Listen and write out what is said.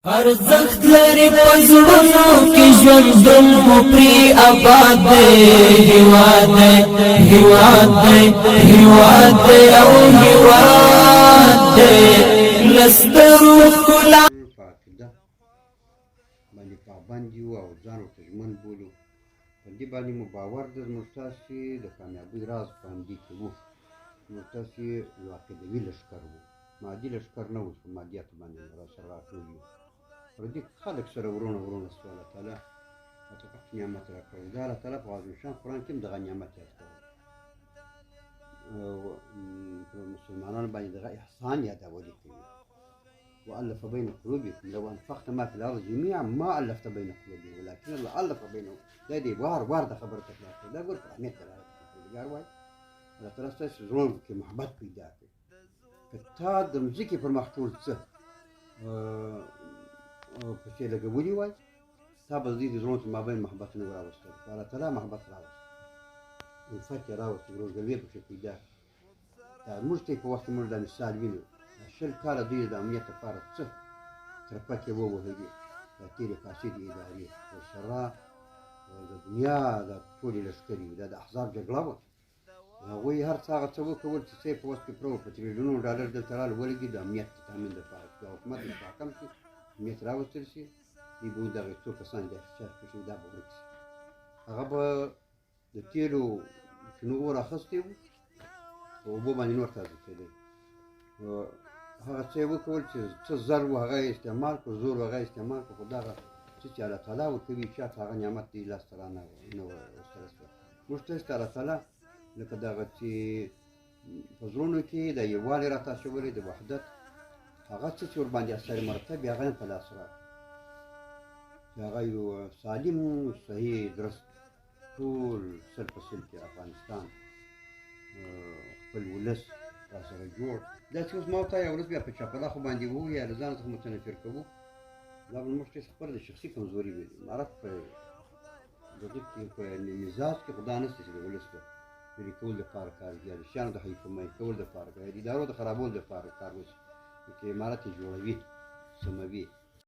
ارزخت لري پزړونو کې ژوندون مو پری آباد دی هیواد دی هیواد دی هیواد دی او هیواد دی لسترو کلا فاقده باندې پابند یو او ځان ورته ژمن بولو په دې باندې مو باور در موږ تاسې د کامیابۍ راز په همدې کې وو موږ تاسې یو عقیدوي لښکر وو مادي لښکر نه وو چې په مادیاتو باندې راسره راټول یو پر دې خلک سره ورونه سوه الله تعالی راته پټ نعمت راکړی دا الله تعالی په عظیم شان قرآن کې هم دغه نعمت یاد کړی په مسلمانانو باندې دغه احسان یادولې کوي وألف بين قلوبكم لو أنفقت ما في الأرض جميعا ما ألفت بين قلوبهم ولكن الله ألف بينهم دا دې وار د خبره تکرار کړي دا ګور په اهمیت دلالت کوي الله تعالی ستاسو زړونو کې محبت پیدا کړي که تا د مځکې پر مخ ټول څه پسې لګولي وای تا به د دې د زړونو تر مابین محبت نه راوستی الله تعالی محبت راوستی الفت یې راوستی ورورګلوي پکې پیدا دا موږ ته په وخت کې موږ دا مثال وینو 20 کاله دوی د امنیت لپاره څه ترپکې ووهلې دا تېرې فاسدې ادارې ورسره د دنیا د ټولې لښکرې دا د احزاب جګړه وه هغوی هر څه هغه څه وکول چې څه یې په وس کې پرو په تریلیونونو ډالر دلته راغله ولګي د امنیت د تامین لپاره چې حکومت متحکم شي امنیت راوستل شي دوی به دغه څو کسان چې احتجاج شي دا به ورک شي هغه به د تیلو شنو اور اخیستی وو په اوبو باندې نور تازه کېدی هغه څه یې وکول چې څه زر وو هغه یې استعمال کړو زور هغه یې استعمال کړو خو دغه څه چې الله تعالی ورکوي چاته هغه نعمت دی لاسته را نه ورسره شوی موږ ته الله تعالی لکه دغه چې په زړونو کې د یووالي راته اچولی د وحدت هغه څه چې ورباندې اثر مرتب وي هغه یې په لاس راکړو چې هغه یو سالم صحیح درست ټول سل په سل کې افغانستان خپل ولس راسره جوړ دا چې اوس ما ورته یو ورځ بیا په چاپلاخو باندې ووایه له ځانه څخه متنفر کوو دا به موږ ته خپله د شخصي کمزوري وي امارت په دغه کې په مزاج کې خو دا نشته چې د ولس د لرې کولو دپاره کار وکړي د شیانو د حکومي کولو دپاره د ادارو د خرابولو دپاره کار وشي چې امارت یې جوړوي سموي